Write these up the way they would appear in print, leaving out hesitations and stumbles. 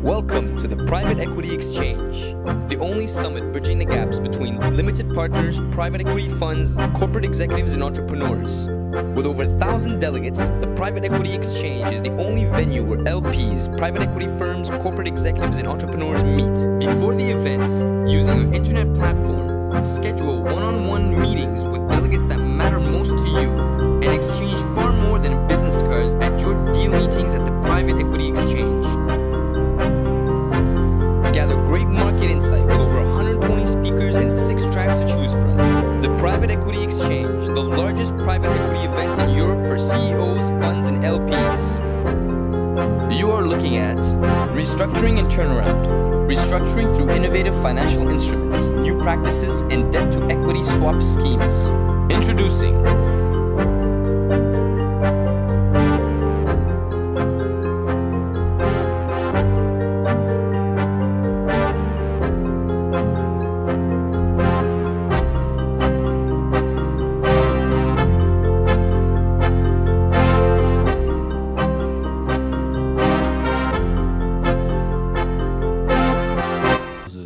Welcome to the Private Equity Exchange, the only summit bridging the gaps between limited partners, private equity funds, corporate executives, and entrepreneurs. With over 1,000 delegates, the Private Equity Exchange is the only venue where LPs, private equity firms, corporate executives, and entrepreneurs meet. Before the events, using our internet platform, schedule one-on-one meetings with delegates that matter most to you, and exchange far more than business cards at your deal meetings at the Private Equity Exchange. Gather great market insight with over 120 speakers and 6 tracks to choose from. The Private Equity Exchange, the largest private equity event in Europe for CEOs, funds, and LPs. You are looking at Restructuring and Turnaround. Restructuring through innovative financial instruments, new practices, and debt-to-equity swap schemes. Introducing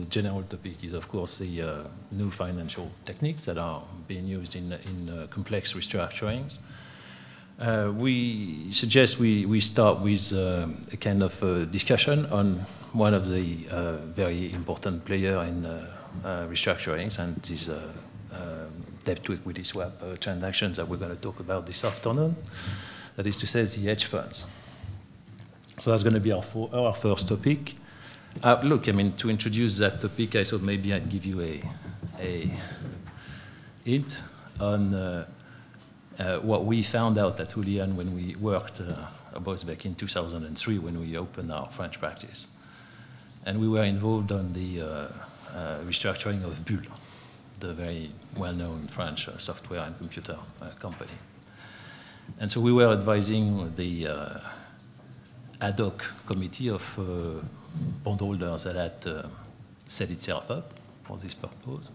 general topic is, of course, the new financial techniques that are being used in complex restructurings. We suggest we start with a kind of discussion on one of the very important players in restructurings, and these debt-to-equity swap transactions that we're going to talk about this afternoon. That is to say, the hedge funds. So that's going to be our first topic. Look, I mean, to introduce that topic, I thought maybe I'd give you a hint on what we found out at Houlihan when we worked, about back in 2003 when we opened our French practice. And we were involved on the restructuring of Bull, the very well-known French software and computer company. And so we were advising the ad hoc committee of bondholders that had set itself up for this purpose.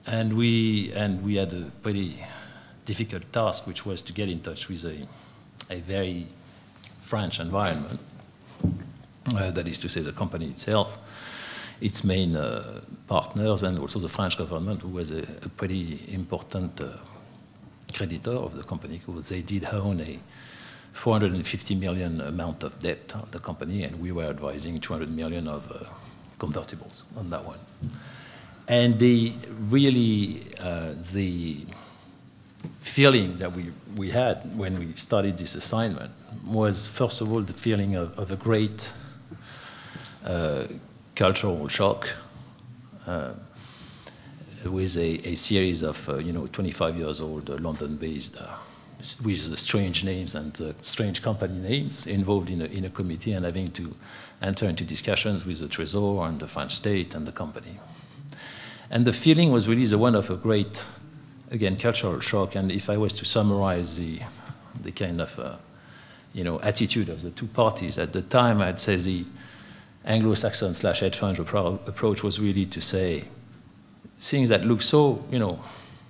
And we had a pretty difficult task, which was to get in touch with a very French environment, that is to say the company itself, its main partners, and also the French government, who was a pretty important creditor of the company, because they did own a 450 million amount of debt on the company, and we were advising 200 million of convertibles on that one. And the feeling that we had when we started this assignment was, first of all, the feeling of a great cultural shock with a series of 25 years old London-based with strange names and strange company names involved in a committee and having to enter into discussions with the Trésor and the French state and the company. And the feeling was really the one of a great, again, cultural shock. And if I was to summarize the kind of attitude of the two parties at the time, I'd say the Anglo-Saxon / hedge fund approach was really to say things that look so,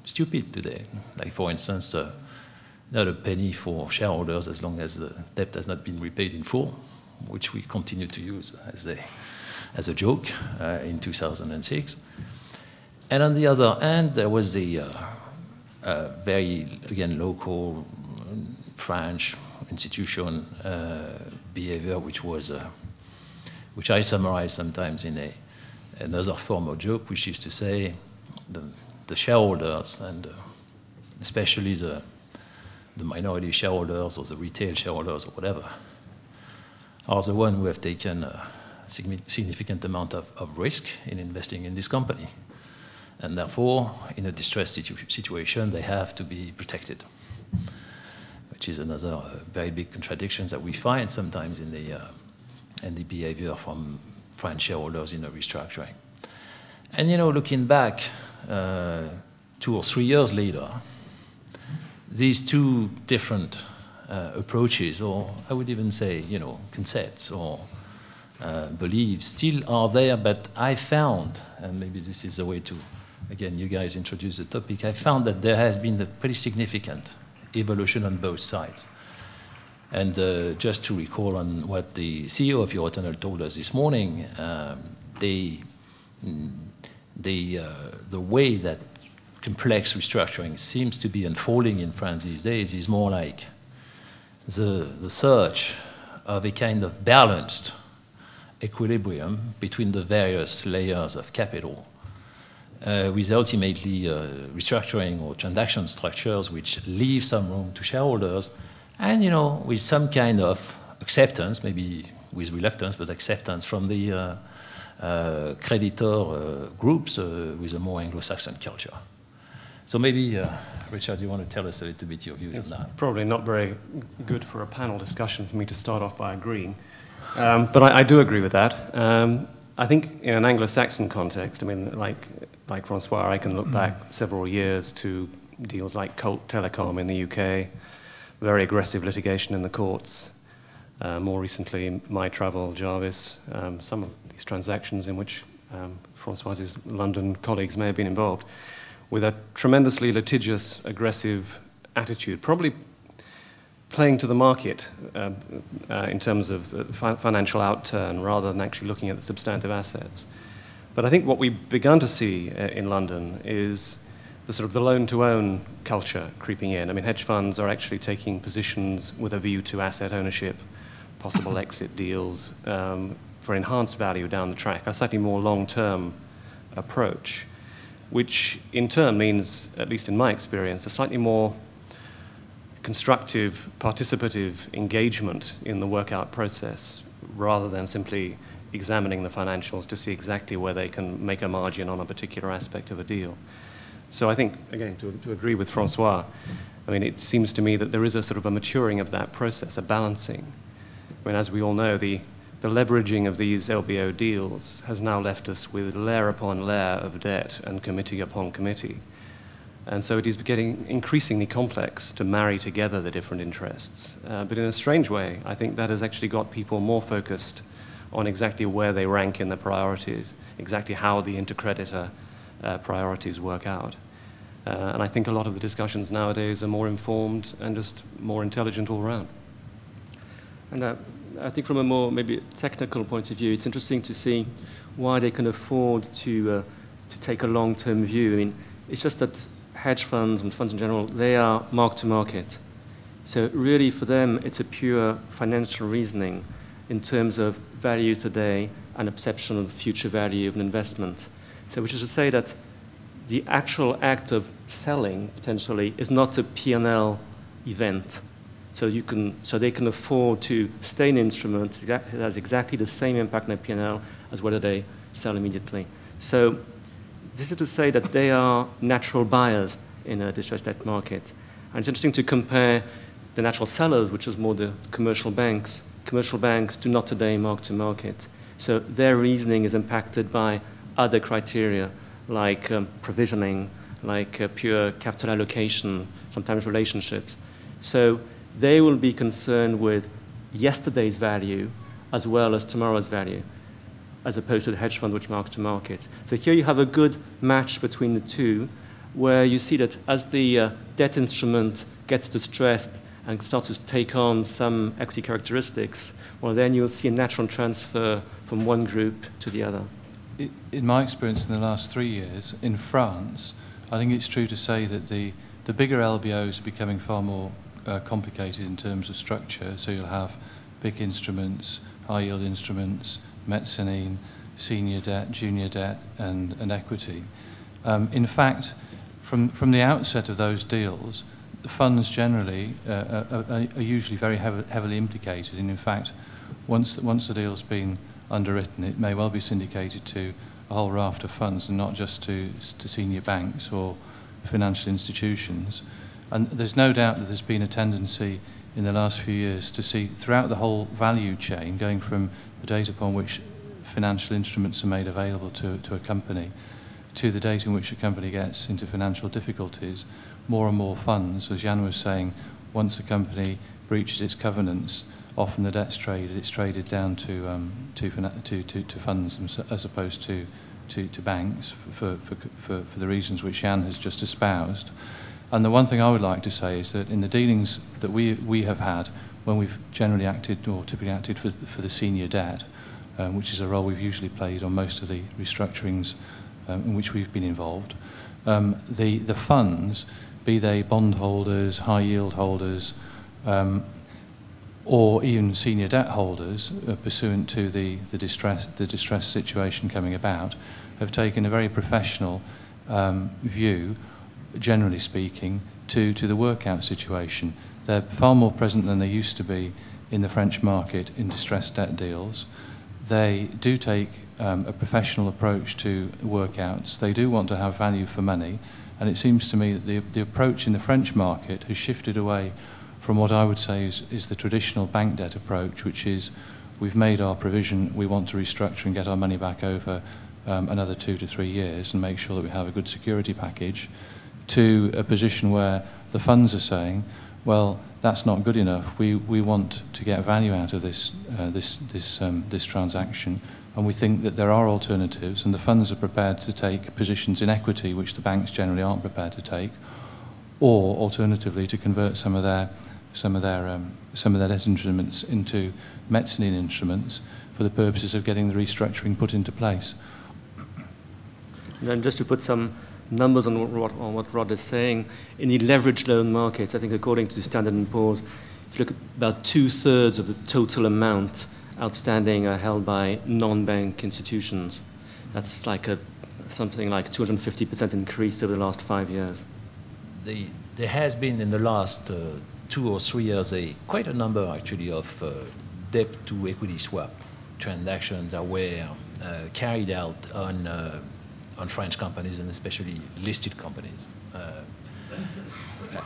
stupid today. Like, for instance, not a penny for shareholders as long as the debt has not been repaid in full, which we continue to use as a joke in 2006. And on the other hand, there was the very, again, local French institution behavior, which I summarize sometimes in another form of joke, which is to say the shareholders, and especially the minority shareholders or the retail shareholders or whatever, are the ones who have taken a significant amount of risk in investing in this company. And therefore, in a distressed situation, they have to be protected, which is another very big contradiction that we find sometimes in the behavior from French shareholders in a restructuring. And looking back 2 or 3 years later, these two different approaches, or I would even say, concepts or beliefs, still are there. But I found, and maybe this is the way to, again, you guys introduce the topic, I found that there has been a pretty significant evolution on both sides. And just to recall on what the CEO of Eurotunnel told us this morning, the way that complex restructuring seems to be unfolding in France these days is more like the search of a kind of balanced equilibrium between the various layers of capital, with ultimately restructuring or transaction structures which leave some room to shareholders, and with some kind of acceptance, maybe with reluctance, but acceptance from the creditor groups with a more Anglo-Saxon culture. So maybe, Richard, you want to tell us a little bit your views on that? Probably not very good for a panel discussion for me to start off by agreeing. But I do agree with that. I think in an Anglo-Saxon context, I mean, like François, I can look back several years to deals like Colt Telecom in the UK, very aggressive litigation in the courts. More recently, My Travel, Jarvis, some of these transactions in which François's London colleagues may have been involved, with a tremendously litigious, aggressive attitude, probably playing to the market in terms of the financial outturn rather than actually looking at the substantive assets. But I think what we've begun to see in London is the sort of the loan-to-own culture creeping in. I mean, hedge funds are actually taking positions with a view to asset ownership, possible exit deals for enhanced value down the track, a slightly more long-term approach, which in turn means, at least in my experience, a slightly more constructive, participative engagement in the workout process, rather than simply examining the financials to see exactly where they can make a margin on a particular aspect of a deal. So I think, again, to agree with François, I mean, it seems to me that there is a sort of a maturing of that process, a balancing. I mean, as we all know, the leveraging of these LBO deals has now left us with layer upon layer of debt and committee upon committee. And so it is getting increasingly complex to marry together the different interests. But in a strange way, I think that has actually got people more focused on exactly where they rank in the priorities, exactly how the intercreditor priorities work out. And I think a lot of the discussions nowadays are more informed and just more intelligent all around. And I think from a more maybe technical point of view, it's interesting to see why they can afford to take a long-term view. I mean, it's just that hedge funds and funds in general, they are mark-to-market. So really for them, it's a pure financial reasoning in terms of value today and a perception of future value of an investment. So which is to say that the actual act of selling, potentially, is not a P&L event. So they can afford to stay in an instrument that has exactly the same impact on their P&L as whether they sell immediately. So this is to say that they are natural buyers in a distressed debt market. And it's interesting to compare the natural sellers, which is more the commercial banks. Commercial banks do not today mark to market. So their reasoning is impacted by other criteria like provisioning, like pure capital allocation, sometimes relationships. So they will be concerned with yesterday's value as well as tomorrow's value, as opposed to the hedge fund which marks to market. So here you have a good match between the two, where you see that as the debt instrument gets distressed and starts to take on some equity characteristics, well, then you'll see a natural transfer from one group to the other. In my experience in the last 3 years, in France, I think it's true to say that the bigger LBOs are becoming far more complicated in terms of structure. So you'll have big instruments, high-yield instruments, mezzanine, senior debt, junior debt, and equity. In fact, from the outset of those deals, the funds generally are usually very heavily implicated. And in fact, once the deal's been underwritten, it may well be syndicated to a whole raft of funds and not just to senior banks or financial institutions. And there's no doubt that there's been a tendency in the last few years to see throughout the whole value chain, going from the date upon which financial instruments are made available to a company to the date in which a company gets into financial difficulties, more and more funds, as Jan was saying, once a company breaches its covenants, often the debt's traded, it's traded down to funds as opposed to banks for the reasons which Jan has just espoused. And the one thing I would like to say is that in the dealings that we have had when we've generally acted or typically acted for the senior debt, which is a role we've usually played on most of the restructurings in which we've been involved. The funds, be they bondholders, high yield holders, or even senior debt holders, pursuant to the distress situation coming about, have taken a very professional view, generally speaking, to the workout situation. They're far more present than they used to be in the French market in distressed debt deals. They do take a professional approach to workouts. They do want to have value for money, and it seems to me that the approach in the French market has shifted away from what I would say is the traditional bank debt approach, which is we've made our provision, we want to restructure and get our money back over another 2 to 3 years and make sure that we have a good security package, to a position where the funds are saying, well, that's not good enough. We want to get value out of this transaction, and we think that there are alternatives, and the funds are prepared to take positions in equity, which the banks generally aren't prepared to take, or alternatively to convert some of their debt instruments into mezzanine instruments for the purposes of getting the restructuring put into place. And then just to put some numbers on what Rod is saying, in the leveraged loan markets, I think according to Standard & Poor's, if you look at about 2/3 of the total amount outstanding are held by non-bank institutions. That's like something like 250% increase over the last 5 years. There has been in the last 2 or 3 years quite a number actually of debt to equity swap transactions that were carried out on French companies and especially listed companies.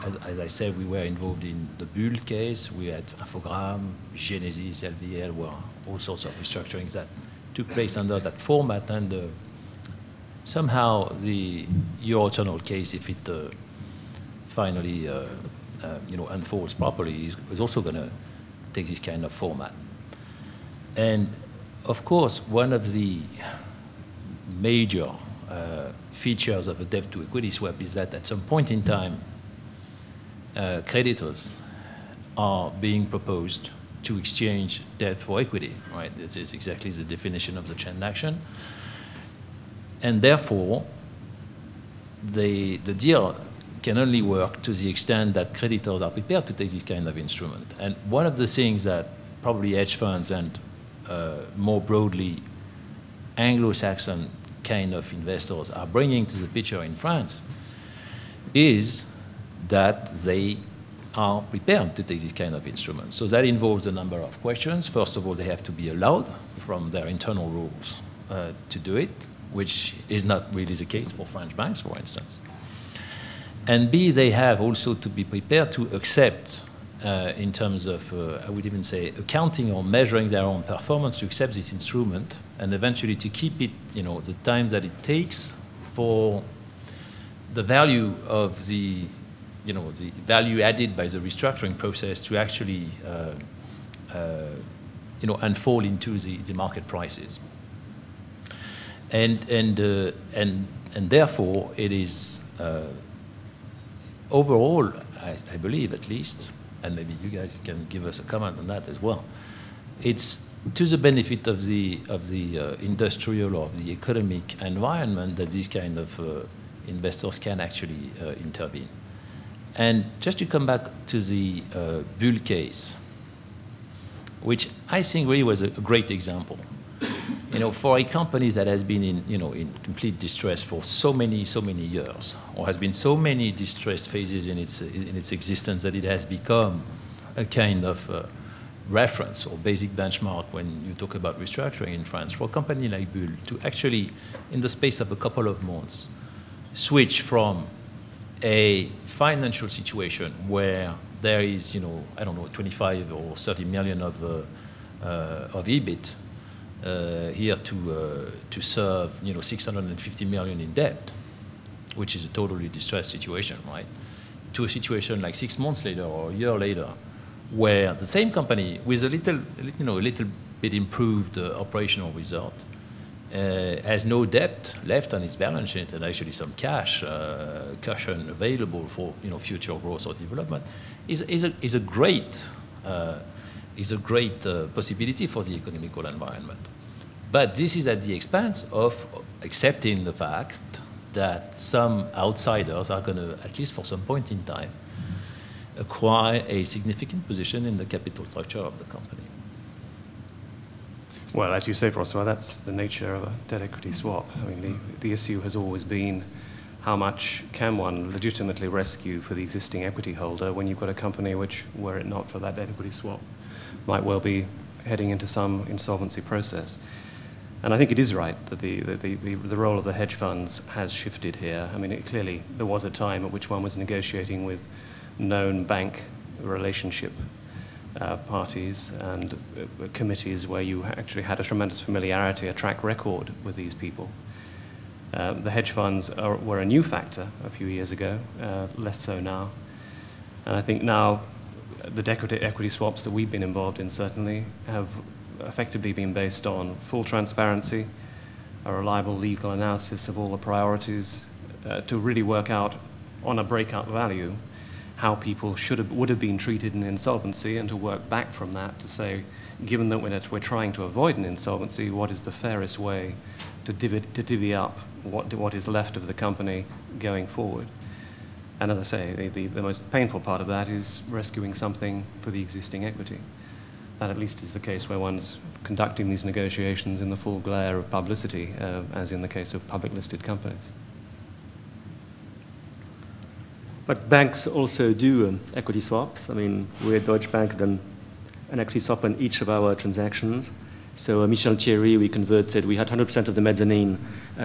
As I said, we were involved in the Bull case. We had Faure, Genesis, LVL, were all sorts of restructurings that took place under that format, and somehow the Eurotunnel case, if it finally unfolds properly, is also going to take this kind of format. And of course, one of the major features of a debt to equity swap is that at some point in time, creditors are being proposed to exchange debt for equity, right? This is exactly the definition of the transaction. And therefore, the deal can only work to the extent that creditors are prepared to take this kind of instrument. And one of the things that probably hedge funds and more broadly Anglo-Saxon kind of investors are bringing to the picture in France is that they are prepared to take this kind of instrument. So that involves a number of questions. First of all, they have to be allowed from their internal rules to do it, which is not really the case for French banks, for instance. And B, they have also to be prepared to accept, in terms of, I would even say, accounting or measuring their own performance, to accept this instrument and eventually to keep it, the time that it takes for the value of the value added by the restructuring process to actually, unfold into the market prices. And therefore, it is overall, I believe at least, and maybe you guys can give us a comment on that as well, it's to the benefit of the industrial or the economic environment that these kind of investors can actually intervene. And just to come back to the Bull case, which I think really was a great example. For a company that has been in complete distress for so many years, or has been so many distress phases in its existence that it has become a kind of reference or basic benchmark when you talk about restructuring in France. For a company like Bull to actually, in the space of a couple of months, switch from a financial situation where there is, 25 or 30 million of EBIT here to serve, 650 million in debt, which is a totally distressed situation, right? To a situation like 6 months later or a year later, where the same company with a little bit improved operational result has no debt left on its balance sheet and actually some cash cushion available for future growth or development is a great is a great possibility for the economical environment. But this is at the expense of accepting the fact that some outsiders are going to, at least for some point in time, acquire a significant position in the capital structure of the company. Well, as you say, François, that's the nature of a debt equity swap. I mean, the issue has always been how much can one legitimately rescue for the existing equity holder when you've got a company which, were it not for that debt equity swap, might well be heading into some insolvency process. And I think it is right that the role of the hedge funds has shifted here. I mean, clearly there was a time at which one was negotiating with known bank relationship parties and committees where you actually had a tremendous familiarity, a track record with these people. The hedge funds were a new factor a few years ago, less so now. And I think now the equity swaps that we've been involved in certainly have effectively been based on full transparency, a reliable legal analysis of all the priorities to really work out on a breakout value how people would have been treated in insolvency, and to work back from that to say, given that we're trying to avoid an insolvency, what is the fairest way to divvy up what is left of the company going forward? And as I say, the most painful part of that is rescuing something for the existing equity. That at least is the case where one's conducting these negotiations in the full glare of publicity, as in the case of public listed companies. But banks also do equity swaps. I mean, we at Deutsche Bank have done an equity swap on each of our transactions. So Michel Thierry, we had 100% of the mezzanine,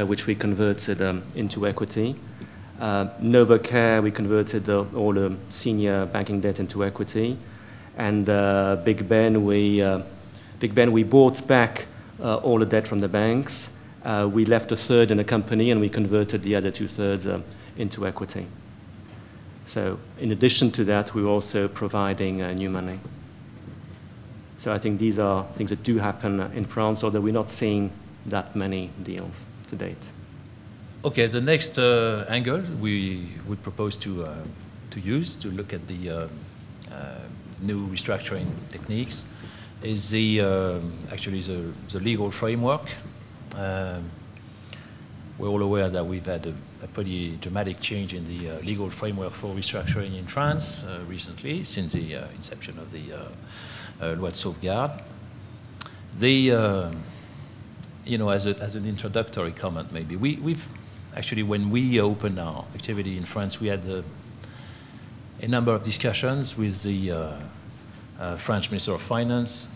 which we converted into equity. Novacare, we converted all the senior banking debt into equity. And Big Ben, we bought back all the debt from the banks. We left a third in a company, and we converted the other 2/3 into equity. So in addition to that, we're also providing new money. So I think these are things that do happen in France, although we're not seeing that many deals to date. Okay, the next angle we would propose to use to look at the new restructuring techniques is actually the legal framework. We're all aware that we've had a pretty dramatic change in the legal framework for restructuring in France recently, since the inception of the loi de sauvegarde. You know, as an introductory comment, maybe we've actually, when we opened our activity in France, we had a number of discussions with the French Minister of Finance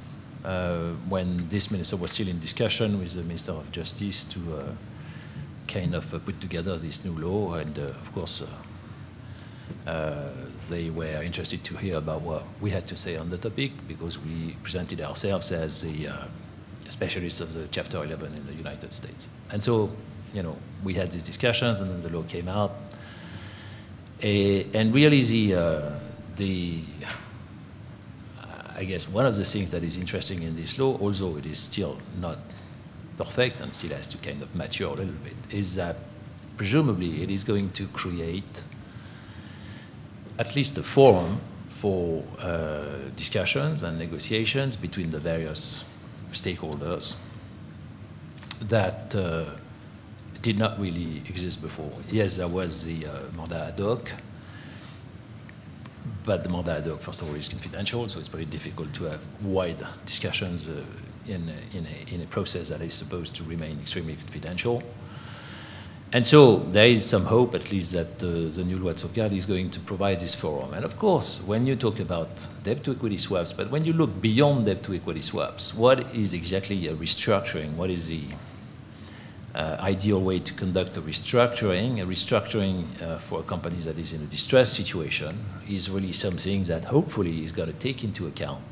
when this minister was still in discussion with the Minister of Justice to kind of put together this new law, and of course they were interested to hear about what we had to say on the topic, because we presented ourselves as the specialists of the Chapter 11 in the United States. And so, you know, we had these discussions, and then the law came out. And really I guess one of the things that is interesting in this law, although it is still not perfect and still has to kind of mature a little bit, is that presumably it is going to create at least a forum for discussions and negotiations between the various stakeholders that did not really exist before. Yes, there was the mandat ad hoc, but the mandat ad hoc, first of all, is confidential, so it's very difficult to have wide discussions in a process that is supposed to remain extremely confidential. And so there is some hope, at least, that the new loi de sauvegarde is going to provide this forum. And of course, when you talk about debt-to-equity swaps, but when you look beyond debt-to-equity swaps, what is exactly a restructuring? What is the ideal way to conduct a restructuring? A restructuring for a company that is in a distressed situation is really something that hopefully is going to take into account,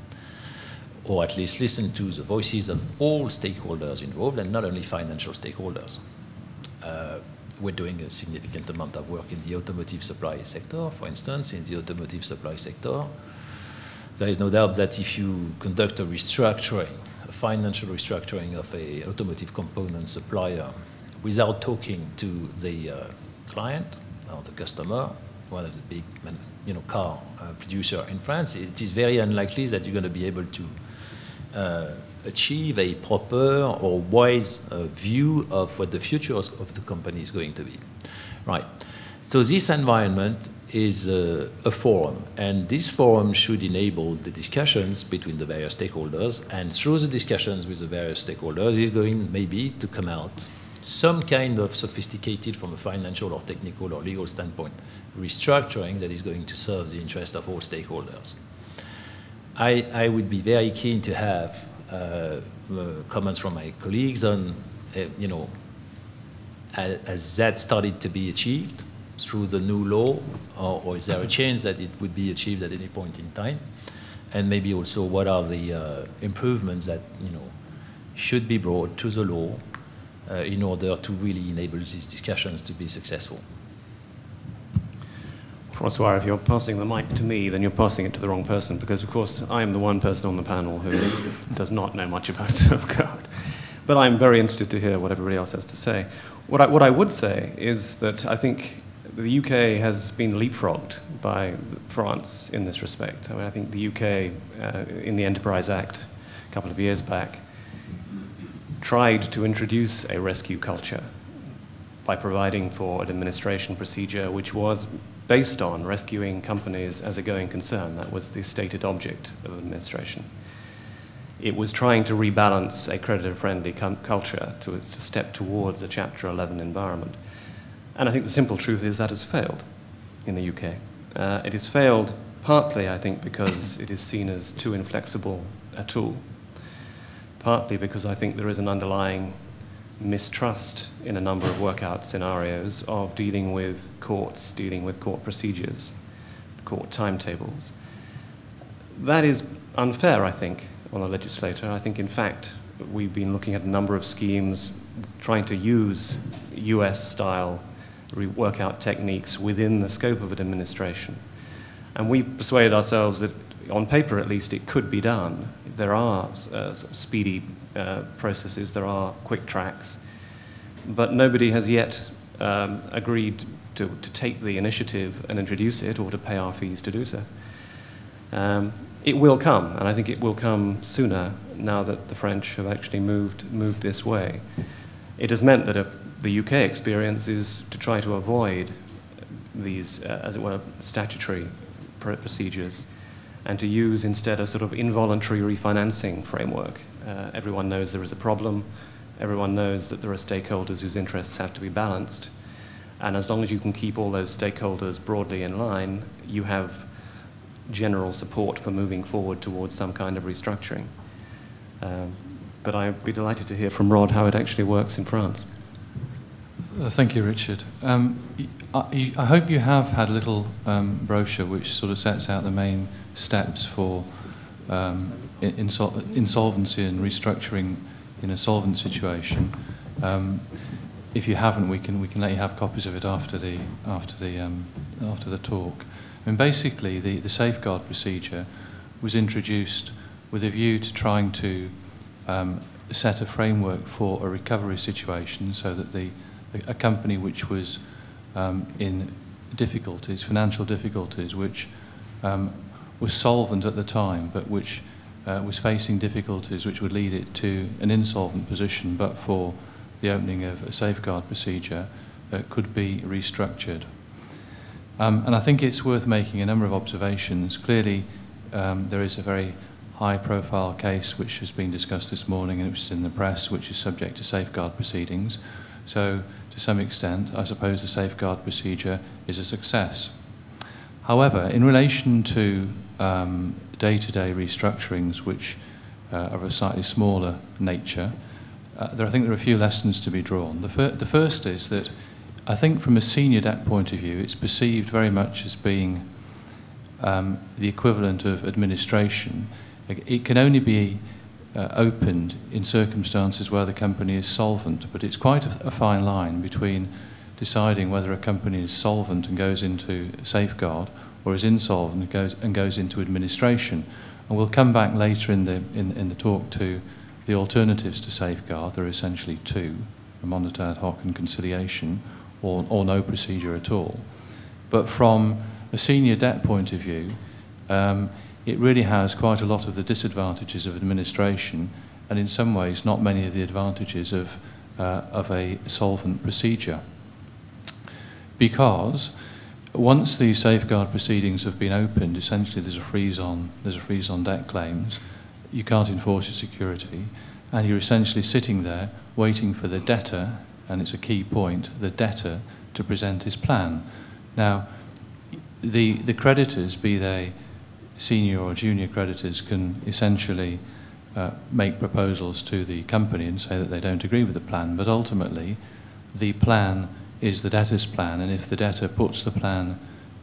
or at least listen to the voices of all stakeholders involved, and not only financial stakeholders. We're doing a significant amount of work in the automotive supply sector, for instance. In the automotive supply sector, there is no doubt that if you conduct a restructuring, a financial restructuring of an automotive component supplier without talking to the client or the customer, one of the big car producer in France, it is very unlikely that you're going to be able to achieve a proper or wise view of what the future of the company is going to be. Right. So this environment is a forum, and this forum should enable the discussions between the various stakeholders, and through the discussions with the various stakeholders is going maybe to come out some kind of sophisticated, from a financial or technical or legal standpoint, restructuring that is going to serve the interest of all stakeholders. I would be very keen to have comments from my colleagues on, has that started to be achieved through the new law, or is there a chance that it would be achieved at any point in time? And maybe also what are the improvements that should be brought to the law in order to really enable these discussions to be successful. François, if you're passing the mic to me, then you're passing it to the wrong person, because of course I am the one person on the panel who does not know much about safeguard. But I'm very interested to hear what everybody else has to say. What I would say is that I think the UK has been leapfrogged by France in this respect. I mean, I think the UK, in the Enterprise Act a couple of years back, tried to introduce a rescue culture by providing for an administration procedure which was based on rescuing companies as a going concern. That was the stated object of administration. It was trying to rebalance a creditor-friendly culture to step towards a Chapter 11 environment. And I think the simple truth is that has failed in the UK. It has failed partly, I think, because it is seen as too inflexible a tool, partly because I think there is an underlying mistrust in a number of workout scenarios of dealing with courts, dealing with court procedures, court timetables. That is unfair, I think, on the legislator. I think, in fact, we've been looking at a number of schemes trying to use US-style workout techniques within the scope of an administration. And we persuaded ourselves that, on paper at least, it could be done. There are speedy processes, there are quick tracks, but nobody has yet agreed to take the initiative and introduce it, or to pay our fees to do so. It will come, and I think it will come sooner now that the French have actually moved this way. It has meant that the UK experience is to try to avoid these, as it were, statutory procedures, and to use instead a sort of involuntary refinancing framework. Everyone knows there is a problem. Everyone knows that there are stakeholders whose interests have to be balanced. And as long as you can keep all those stakeholders broadly in line, you have general support for moving forward towards some kind of restructuring. But I'd be delighted to hear from Rod how it actually works in France. Thank you, Richard. I hope you have had a little brochure which sort of sets out the main steps for insolvency and restructuring in a solvent situation. If you haven't, we can let you have copies of it after the talk. I mean, basically, the safeguard procedure was introduced with a view to trying to set a framework for a recovery situation, so that a company which was in difficulties, financial difficulties, which was solvent at the time, but which was facing difficulties which would lead it to an insolvent position, but for the opening of a safeguard procedure, could be restructured. And I think it's worth making a number of observations. Clearly, there is a very high-profile case which has been discussed this morning and which is in the press, which is subject to safeguard proceedings. So, to some extent, I suppose the safeguard procedure is a success. However, in relation to day-to-day restructurings, which are of a slightly smaller nature, I think there are a few lessons to be drawn. The first is that I think from a senior debt point of view, it's perceived very much as being the equivalent of administration. It can only be opened in circumstances where the company is solvent, but it's quite a fine line between deciding whether a company is solvent and goes into safeguard, or is insolvent and goes into administration. And we'll come back later in the talk to the alternatives to safeguard. There are essentially two: a monitor ad hoc and conciliation, or no procedure at all. But from a senior debt point of view, it really has quite a lot of the disadvantages of administration, and in some ways not many of the advantages of a solvent procedure. Because once the safeguard proceedings have been opened, essentially there's a freeze on debt claims. You can't enforce your security, and you're essentially sitting there waiting for the debtor, and it's a key point, the debtor to present his plan. Now, the creditors, be they senior or junior creditors, can essentially make proposals to the company and say that they don't agree with the plan, but ultimately the plan is the debtor's plan, and if the debtor puts the plan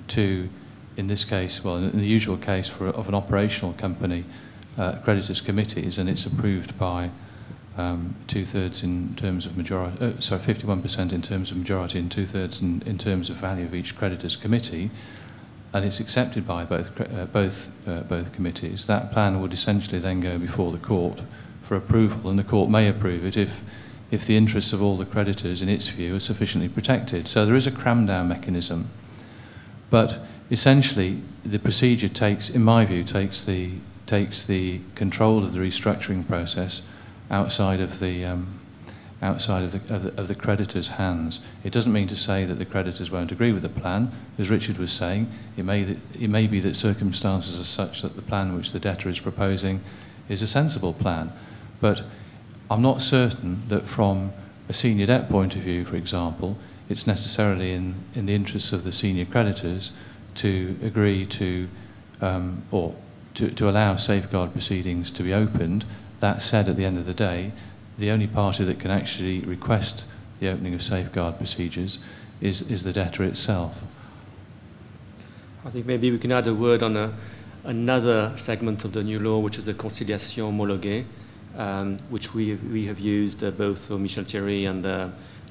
to, in this case, well, in the usual case of an operational company, creditors' committees, and it's approved by 2/3 in terms of majority, 51% in terms of majority and 2/3 in terms of value of each creditors' committee, and it's accepted by both committees, that plan would essentially then go before the court for approval, and the court may approve it if the interests of all the creditors, in its view, are sufficiently protected. So there is a cram-down mechanism, but essentially the procedure takes, in my view, takes the control of the restructuring process outside of the creditors' hands. It doesn't mean to say that the creditors won't agree with the plan. As Richard was saying, it may be that circumstances are such that the plan which the debtor is proposing is a sensible plan. But I'm not certain that from a senior debt point of view, for example, it's necessarily in the interests of the senior creditors to agree to or to allow safeguard proceedings to be opened. That said, at the end of the day, the only party that can actually request the opening of safeguard procedures is the debtor itself. I think maybe we can add a word on another segment of the new law, which is the conciliation homologuée, which we have used both for Michel Thierry and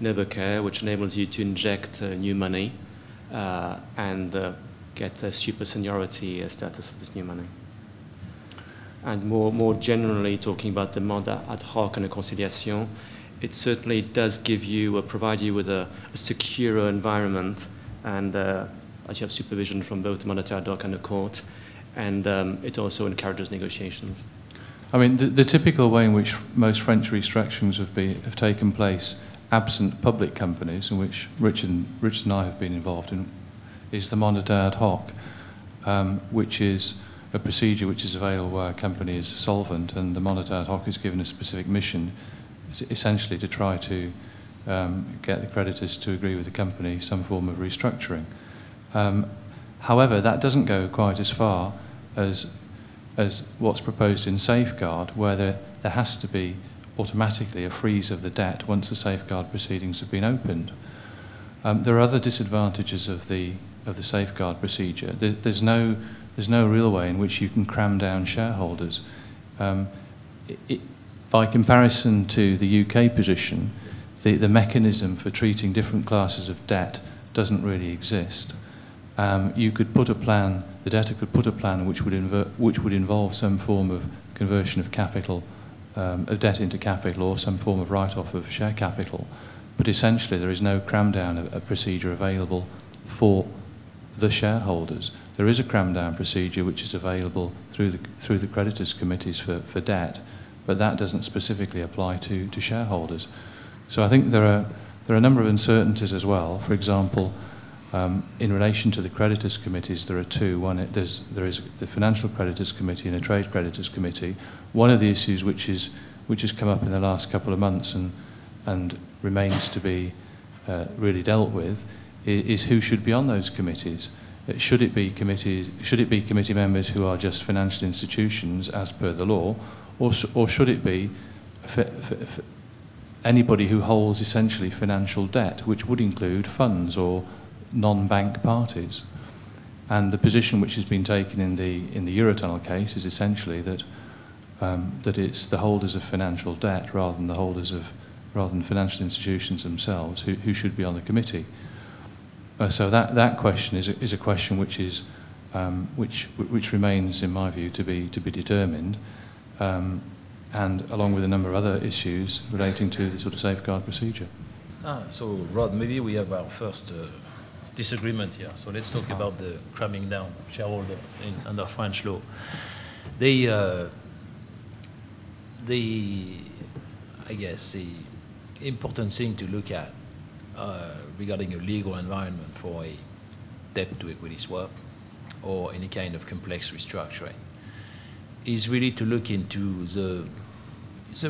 Nevercare, which enables you to inject new money and get a super seniority status for this new money. And more generally, talking about the mandat ad hoc and the conciliation, it certainly does give you, provide you with a secure environment, and as you have supervision from both the mandat ad hoc and the court, and it also encourages negotiations. I mean, the typical way in which most French restructurings have taken place, absent public companies, in which Richard and I have been involved in, is the mandat ad hoc, which is a procedure which is available where a company is solvent, and the mandat ad hoc is given a specific mission, essentially to try to get the creditors to agree with the company some form of restructuring. However, that doesn't go quite as far as what's proposed in safeguard, where there has to be automatically a freeze of the debt once the safeguard proceedings have been opened. There are other disadvantages of the safeguard procedure. There's no real way in which you can cram down shareholders. By comparison to the UK position, the mechanism for treating different classes of debt doesn't really exist. You could put a plan, the debtor could put a plan which would involve some form of conversion of capital, of debt into capital, or some form of write-off of share capital. But essentially there is no cram-down procedure available for the shareholders. There is a cram-down procedure which is available through the creditors' committees for debt, but that doesn't specifically apply to shareholders. So I think there are a number of uncertainties as well. For example, in relation to the creditors' committees, there are two. One, there is the Financial Creditors Committee and a Trade Creditors Committee. One of the issues which has come up in the last couple of months and remains to be really dealt with is who should be on those committees. Should it be committee members who are just financial institutions as per the law, or should it be anybody who holds essentially financial debt, which would include funds or non-bank parties? And the position which has been taken in the Eurotunnel case is essentially that it's the holders of financial debt rather than financial institutions themselves who should be on the committee. So that question is a question which remains, in my view, to be determined, and along with a number of other issues relating to the sort of safeguard procedure. So Rod, maybe we have our first disagreement here. So let's talk about the cramming down shareholders under French law. I guess the important thing to look at regarding a legal environment for a debt to equity swap or any kind of complex restructuring is really to look into the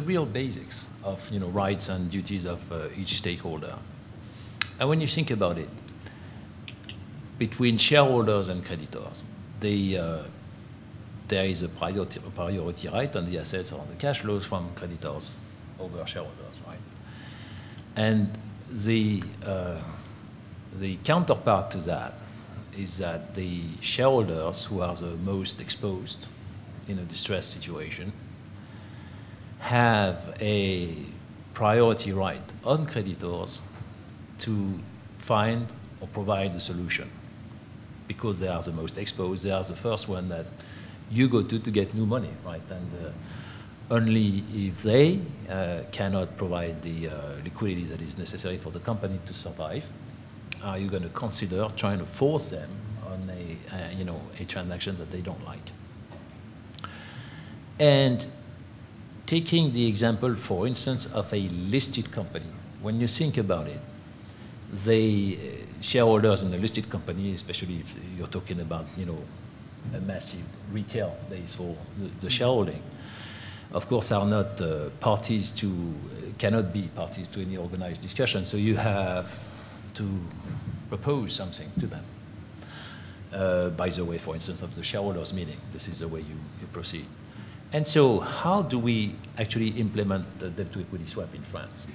real basics of rights and duties of each stakeholder. And when you think about it, between shareholders and creditors, there is a priority right on the assets or on the cash flows from creditors over shareholders, right? And the counterpart to that is that the shareholders who are the most exposed in a distressed situation have a priority right on creditors to find or provide a solution because they are the most exposed. They are the first one that you go to get new money, right? And only if they cannot provide the liquidity that is necessary for the company to survive, are you going to consider trying to force them on a transaction that they don't like? And taking the example, for instance, of a listed company, when you think about it, the shareholders in a listed company, especially if you're talking about a massive retail base for the shareholding, of course, are not cannot be parties to any organized discussion. So you have to propose something to them. By the way, for instance, of the shareholders meeting, this is the way you proceed. And so how do we actually implement the debt to equity swap in France?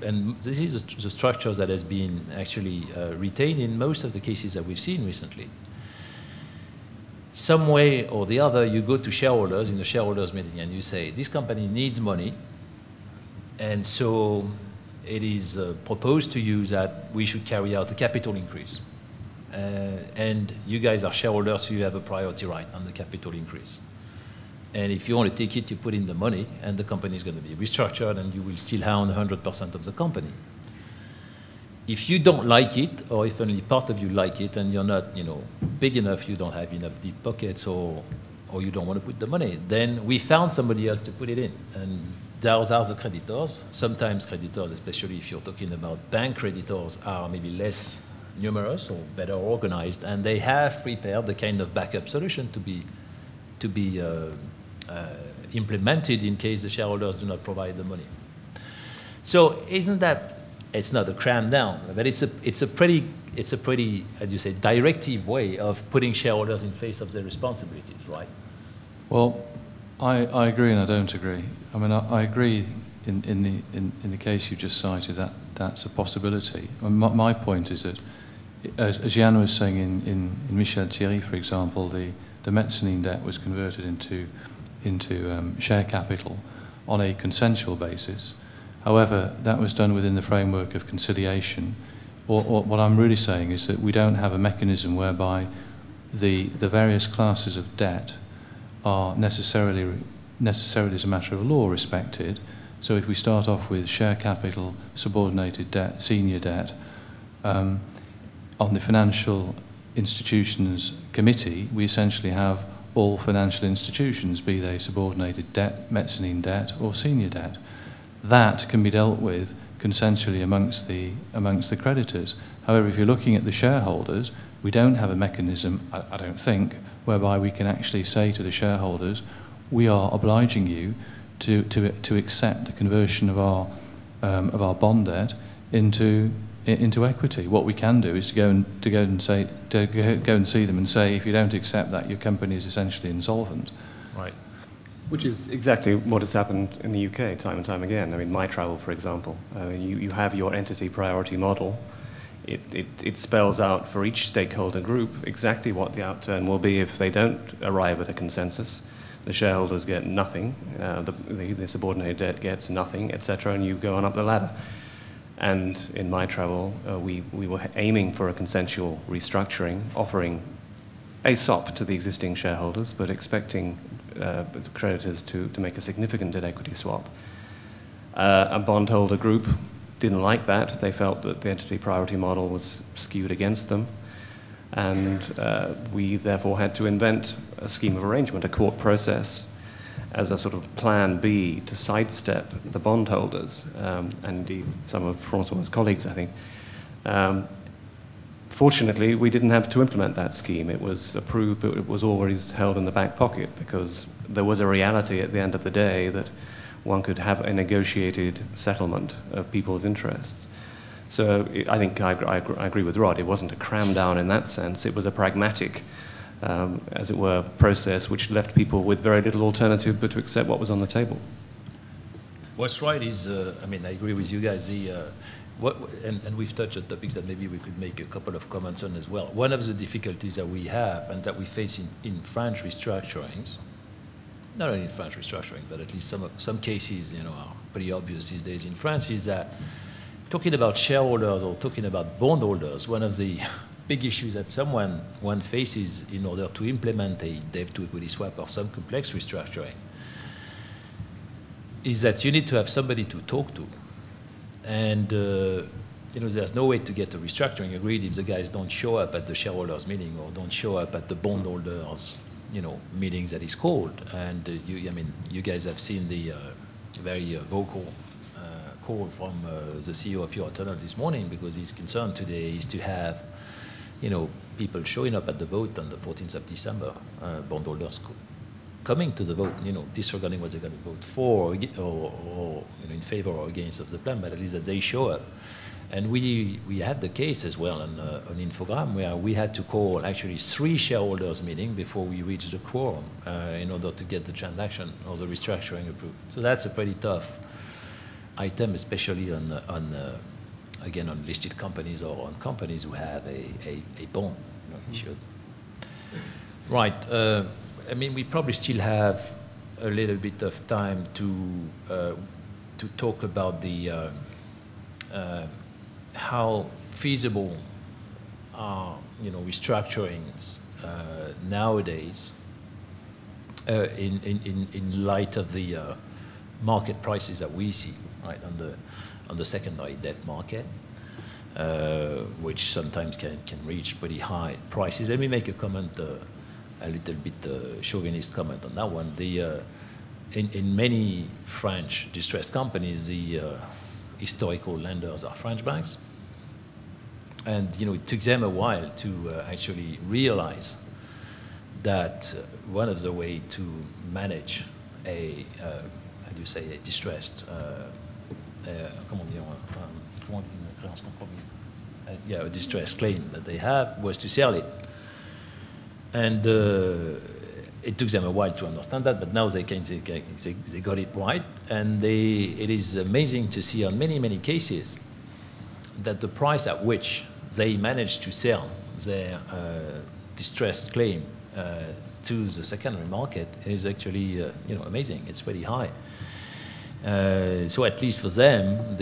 And this is the structure that has been actually retained in most of the cases that we've seen recently. Some way or the other, you go to shareholders in the shareholders meeting and you say, this company needs money, and so it is proposed to you that we should carry out a capital increase. And you guys are shareholders, so you have a priority right on the capital increase. And if you want to take it, you put in the money, and the company is going to be restructured, and you will still own 100% of the company. If you don't like it, or if only part of you like it, and you're not, big enough, you don't have enough deep pockets, or you don't want to put the money, then we found somebody else to put it in. And those are the creditors. Sometimes creditors, especially if you're talking about bank creditors, are maybe less numerous or better organized, and they have prepared the kind of backup solution to be implemented in case the shareholders do not provide the money. So isn't that, it's not a cram down, but it's a pretty, how do you say, directive way of putting shareholders in face of their responsibilities, right? Well, I agree and I don't agree. I mean, I agree in the case you just cited that that's a possibility. My point is that, as Jan was saying in Michel Thierry, for example, the mezzanine debt was converted into share capital on a consensual basis. However, that was done within the framework of conciliation. Or what I'm really saying is that we don't have a mechanism whereby the various classes of debt are necessarily as a matter of law respected. So if we start off with share capital, subordinated debt, senior debt, on the financial institutions committee, we essentially have all financial institutions, be they subordinated debt, mezzanine debt, or senior debt. That can be dealt with consensually amongst the creditors. However, if you're looking at the shareholders, we don't have a mechanism, I don't think, whereby we can actually say to the shareholders, we are obliging you to accept the conversion of our bond debt into equity. What we can do is to go and see them and say, if you don't accept that, your company is essentially insolvent. Right. Which is exactly what has happened in the UK time and time again. I mean, My Travel, for example, you have your entity priority model. It spells out for each stakeholder group exactly what the outturn will be if they don't arrive at a consensus. The shareholders get nothing, the subordinated debt gets nothing, etc., and you go on up the ladder. And in My Travel, we were aiming for a consensual restructuring, offering a SOP to the existing shareholders, but expecting creditors to make a significant debt equity swap. A bondholder group didn't like that. They felt that the entity priority model was skewed against them. And we therefore had to invent a scheme of arrangement, a court process, as a sort of plan B to sidestep the bondholders, and indeed some of François' colleagues, I think. Fortunately, we didn't have to implement that scheme. It was approved, but it was always held in the back pocket because there was a reality at the end of the day that one could have a negotiated settlement of people's interests. So I think I agree with Rod. It wasn't a cram down in that sense. It was a pragmatic, as it were, process which left people with very little alternative but to accept what was on the table. What's right is, I mean, I agree with you guys. And we've touched on topics that maybe we could make a couple of comments on as well. One of the difficulties that we have and that we face in French restructurings, not only in French restructuring, but at least some cases, you know, are pretty obvious these days in France, is that talking about shareholders or talking about bondholders, one of the big issues that one faces in order to implement a debt-to-equity swap or some complex restructuring is that you need to have somebody to talk to. And you know, there's no way to get a restructuring agreed if the guys don't show up at the shareholders meeting or don't show up at the bondholders, you know, meetings that is called. And I mean, you guys have seen the very vocal call from the CEO of Eurotunnel this morning, because his concern today is to have, you know, people showing up at the vote on the 14th of December, bondholders coming to the vote, you know, disregarding what they're going to vote for or you know, in favor or against of the plan, but at least that they show up. And we had the case as well on Infogram where we had to call actually 3 shareholders meeting before we reached the quorum in order to get the transaction or the restructuring approved. So that's a pretty tough item, especially again, on listed companies or on companies who have a bond, you know, issued. Right. I mean, we probably still have a little bit of time to talk about the how feasible are, you know, restructurings nowadays in light of the market prices that we see, right, on the secondary debt market, which sometimes can reach pretty high prices. Let me make a comment. A little bit chauvinist comment on that one. In many French distressed companies, the historical lenders are French banks, and you know, it took them a while to actually realize that one of the ways to manage a how do you say, a distressed a distressed claim that they have was to sell it. And it took them a while to understand that, but now they got it right. And it is amazing to see on many, many cases that the price at which they managed to sell their distressed claim to the secondary market is actually you know, amazing. It's pretty high. So at least for them,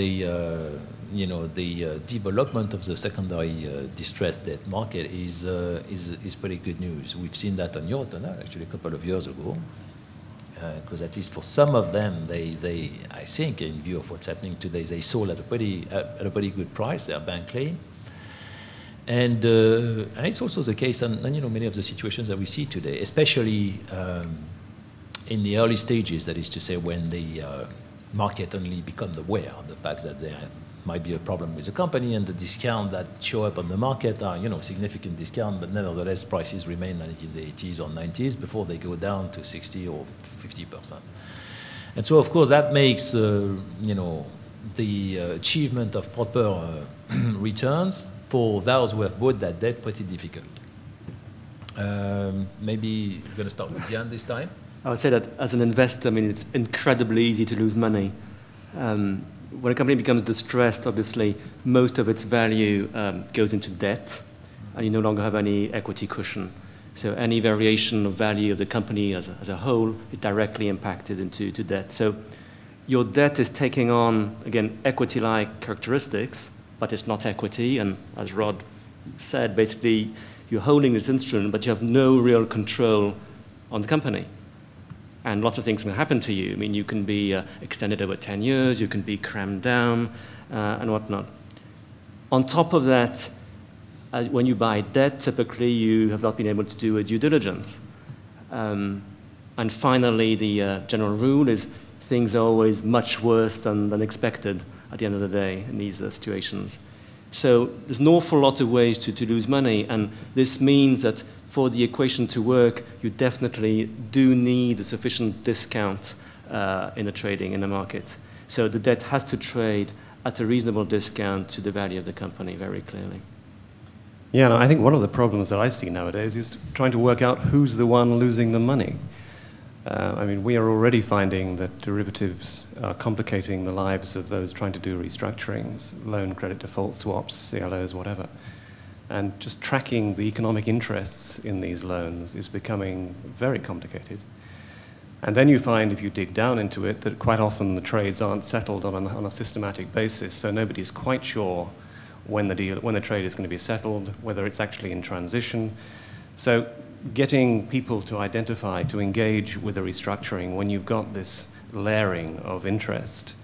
you know, the development of the secondary distressed debt market is pretty good news. We've seen that on Eurotunnel actually a couple of years ago, because at least for some of them, they I think, in view of what's happening today, they sold at a pretty good price their bank claim. And it's also the case on, you know, many of the situations that we see today, especially in the early stages, that is to say when the market only becomes aware of the fact that there might be a problem with the company, and the discount that show up on the market are, you know, significant discount, but nevertheless prices remain in the 80s or 90s before they go down to 60 or 50%. And so, of course, that makes, you know, the achievement of proper returns for those who have bought that debt pretty difficult. Maybe we're going to start with Jan this time. I would say that as an investor, I mean, it's incredibly easy to lose money. When a company becomes distressed, obviously, most of its value goes into debt, and you no longer have any equity cushion. So any variation of value of the company as a whole is directly impacted into debt. So your debt is taking on, again, equity-like characteristics, but it's not equity. And as Rod said, basically, you're holding this instrument, but you have no real control on the company. And lots of things can happen to you. I mean, you can be extended over 10 years, you can be crammed down, and whatnot. On top of that, when you buy debt, typically you have not been able to do a due diligence. And finally, the general rule is things are always much worse than expected at the end of the day in these situations. So there's an awful lot of ways to lose money, and this means that for the equation to work, you definitely do need a sufficient discount in the trading, in the market. So the debt has to trade at a reasonable discount to the value of the company, very clearly. Yeah, no, I think one of the problems that I see nowadays is trying to work out who's the one losing the money. I mean, we are already finding that derivatives are complicating the lives of those trying to do restructurings, loan credit default swaps, CLOs, whatever. And just tracking the economic interests in these loans is becoming very complicated. And then you find, if you dig down into it, that quite often the trades aren't settled on a systematic basis, so nobody's quite sure when the trade is going to be settled, whether it's actually in transition. So getting people to identify, to engage with a restructuring when you've got this layering of interest,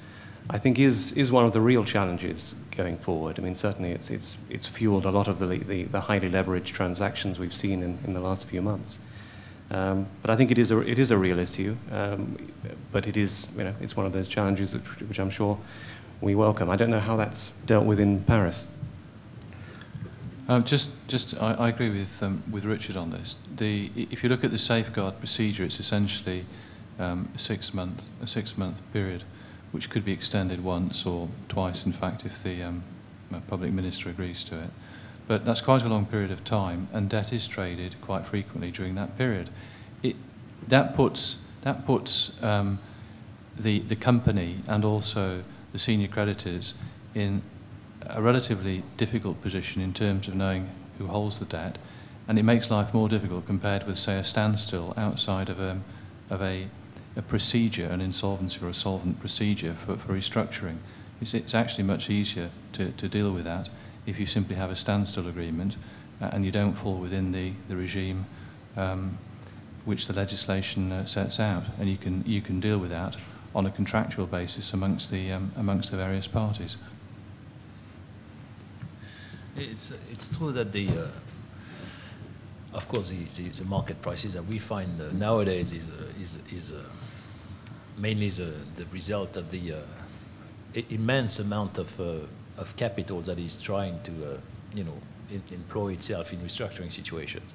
I think is one of the real challenges going forward. I mean, certainly it's fueled a lot of the highly leveraged transactions we've seen in the last few months. But I think it is a real issue. But it is, it's one of those challenges which I'm sure we welcome. I don't know how that's dealt with in Paris. I agree with Richard on this. If you look at the safeguard procedure, it's essentially a six-month period, which could be extended once or twice, in fact, if the public minister agrees to it. But that's quite a long period of time, and debt is traded quite frequently during that period. That puts the company and also the senior creditors in a relatively difficult position in terms of knowing who holds the debt, and it makes life more difficult compared with, say, a standstill outside of a procedure, an insolvency or a solvent procedure for restructuring. It's actually much easier to deal with that if you simply have a standstill agreement and you don't fall within the regime which the legislation sets out, and you can deal with that on a contractual basis amongst the various parties. It's true that of course the market prices that we find nowadays is mainly the result of the immense amount of capital that is trying to employ itself in restructuring situations.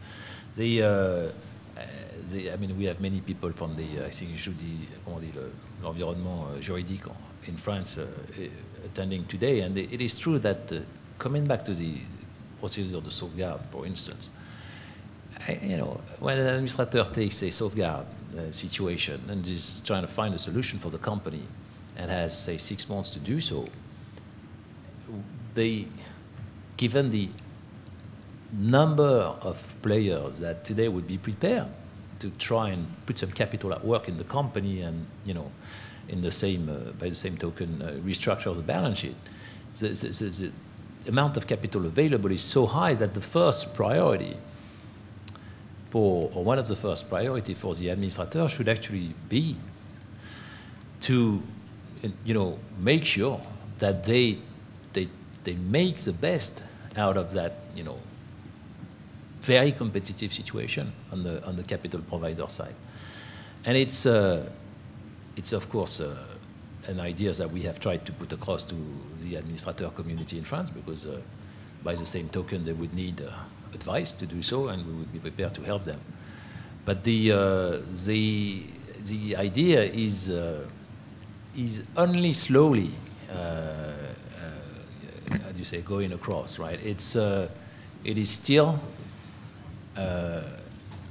I mean, we have many people from I think l'environnement juridique in France attending today, and it is true that coming back to the procedure de sauvegarde, for instance, when an administrator takes a sauvegarde situation and is trying to find a solution for the company and has, say, 6 months to do so, given the number of players that today would be prepared to try and put some capital at work in the company and, in the same, by the same token, restructure the balance sheet, the amount of capital available is so high that the first priority or one of the first priority for the administrator should actually be to, make sure that they make the best out of that, very competitive situation on the capital provider side. And it's of course an idea that we have tried to put across to the administrator community in France, because by the same token they would need advice to do so, and we would be prepared to help them. But the idea is only slowly, how do you say, going across, right? It is still a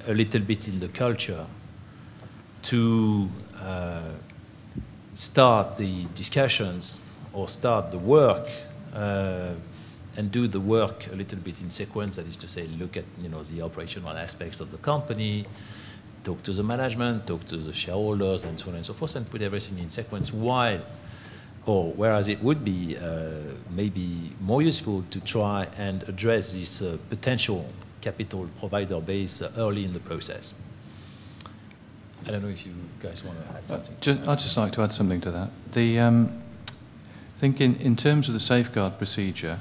little bit in the culture to start the discussions or start the work and do the work a little bit in sequence. That is to say, look at the operational aspects of the company, talk to the management, talk to the shareholders, and so on and so forth, and put everything in sequence. Whereas it would be maybe more useful to try and address this potential capital provider base early in the process. I don't know if you guys want to add something. I'd just like to add something to that. I think in terms of the safeguard procedure,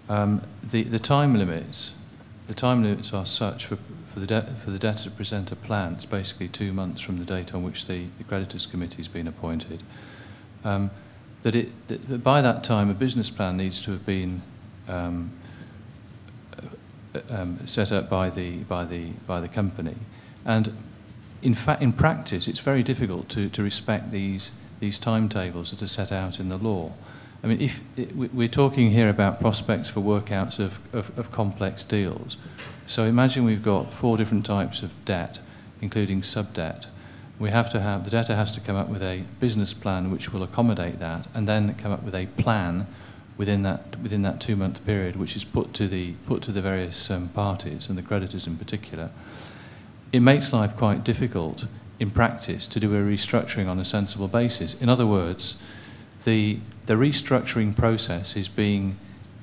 the time limits are such for the debtor to present a plan. It's basically 2 months from the date on which the creditors committee has been appointed. That by that time a business plan needs to have been set up by the company, and in fact in practice it's very difficult to respect these timetables that are set out in the law. I mean, we're talking here about prospects for workouts of complex deals. So imagine we've got 4 different types of debt, including sub-debt. The debtor has to come up with a business plan which will accommodate that, and then come up with a plan within that 2-month period, which is put to the various parties, and the creditors in particular. It makes life quite difficult in practice to do a restructuring on a sensible basis. In other words, the restructuring process is being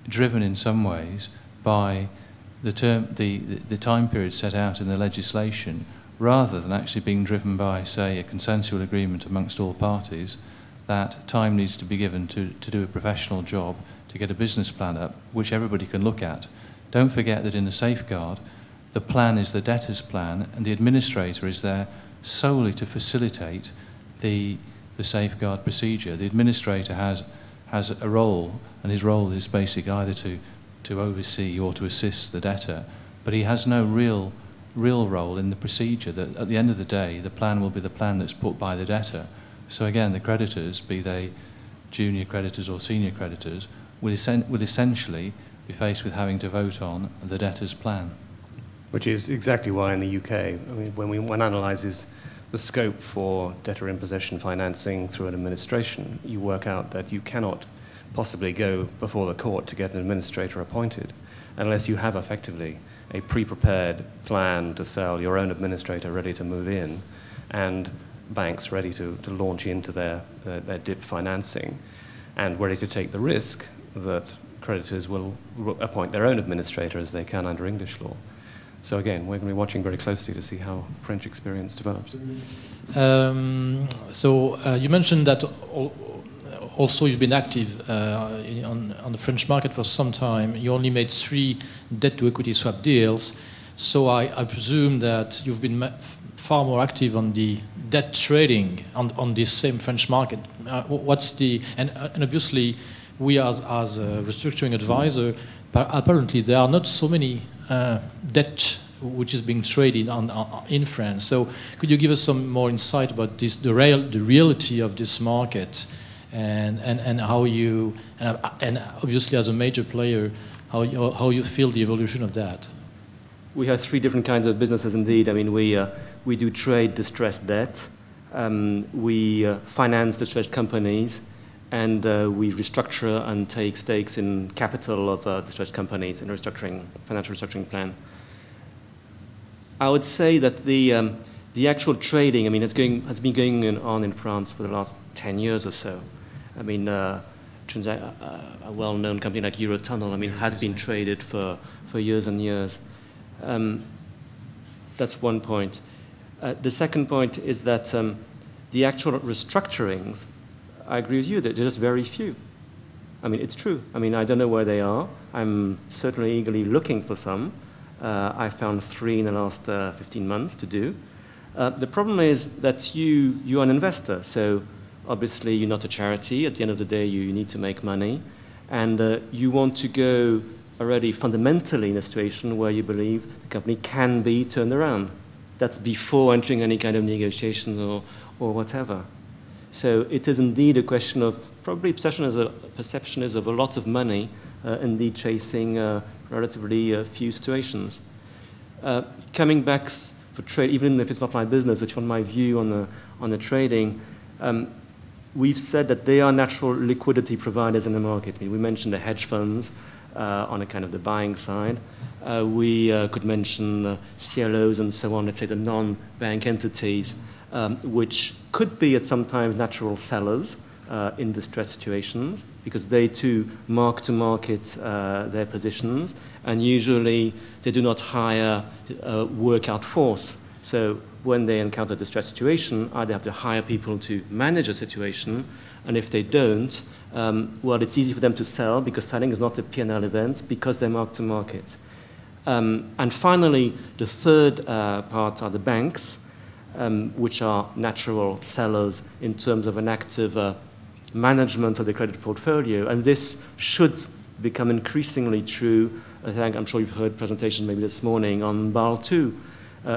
driven in some ways by the time period set out in the legislation, rather than actually being driven by, say, a consensual agreement amongst all parties that time needs to be given to do a professional job, to get a business plan up, which everybody can look at. Don't forget that in the safeguard, the plan is the debtor's plan, and the administrator is there solely to facilitate the safeguard procedure. The administrator has a role, and his role is basically either to oversee or to assist the debtor, but he has no real role in the procedure. That at the end of the day, the plan will be the plan that's put by the debtor. So again, the creditors, be they junior creditors or senior creditors, will essentially be faced with having to vote on the debtor's plan. Which is exactly why in the UK, I mean, when one analyses the scope for debtor in possession financing through an administration, you work out that you cannot possibly go before the court to get an administrator appointed unless you have effectively a pre-prepared plan to sell, your own administrator ready to move in, and banks ready to launch into their DIP financing, and ready to take the risk that creditors will appoint their own administrator as they can under English law. So again, we're going to be watching very closely to see how French experience develops. You mentioned that also you've been active on the French market for some time. You only made 3 debt-to-equity swap deals, so I presume that you've been far more active on the debt trading on this same French market. And obviously we as a restructuring advisor, but apparently there are not so many debt which is being traded in France. So could you give us some more insight about this, the reality of this market, and how you, and obviously as a major player, how you feel the evolution of that? We have 3 different kinds of businesses indeed. I mean, we do trade distressed debt, we finance distressed companies, and we restructure and take stakes in capital of distressed companies in a financial restructuring plan. I would say that the actual trading, I mean, has been going on in France for the last 10 years or so. I mean, a well-known company like Eurotunnel, I mean, has been traded for years and years. That's one point. The second point is that the actual restructurings, I agree with you that there's very few. I mean, it's true. I mean, I don't know where they are. I'm certainly eagerly looking for some. I found 3 in the last 15 months to do. The problem is that you are an investor, so obviously you're not a charity. At the end of the day, you need to make money, and you want to go already fundamentally in a situation where you believe the company can be turned around. That's before entering any kind of negotiations or whatever. So it is indeed a question of probably perception is of a lot of money indeed chasing relatively few situations. Coming back for trade, even if it's not my business, but from my view on the trading, we've said that they are natural liquidity providers in the market. I mean, we mentioned the hedge funds on a kind of the buying side. We could mention CLOs and so on, let's say the non-bank entities, which could be at sometimes natural sellers in distressed situations, because they too mark to market their positions, and usually they do not hire a workout force. So when they encounter a distressed situation, either have to hire people to manage a situation, and if they don't, well, it's easy for them to sell because selling is not a P&L event because they're mark to market. And finally, the third part are the banks, which are natural sellers in terms of an active management of the credit portfolio. And this should become increasingly true. I'm sure you've heard presentations maybe this morning on Basel II.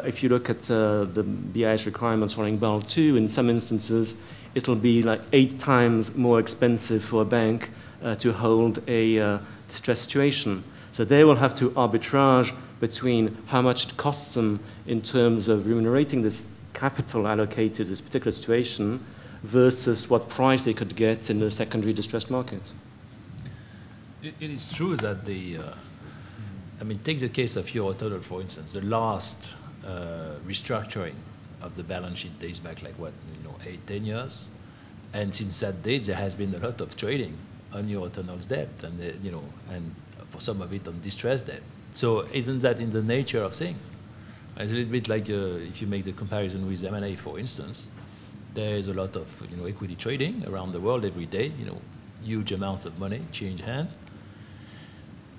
If you look at the BIS requirements following Basel II, in some instances, it'll be like 8 times more expensive for a bank to hold a distressed situation. So they will have to arbitrage between how much it costs them in terms of remunerating this capital allocated to this particular situation versus what price they could get in the secondary distressed market. It is true that I mean, take the case of Eurotunnel, for instance. The last restructuring of the balance sheet dates back like what, 8-10 years, and since that date there has been a lot of trading on Eurotunnel's debt, and and for some of it on distressed debt. So isn't that in the nature of things? It's a little bit like if you make the comparison with M&A, for instance. There is a lot of equity trading around the world every day. Huge amounts of money change hands,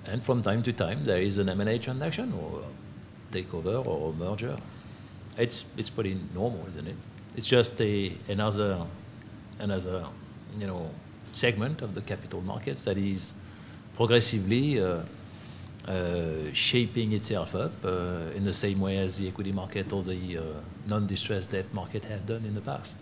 and from time to time there is an M&A transaction or a takeover or a merger. It's pretty normal, isn't it? It's just another segment of the capital markets that is progressively shaping itself up in the same way as the equity market or the non-distressed debt market have done in the past.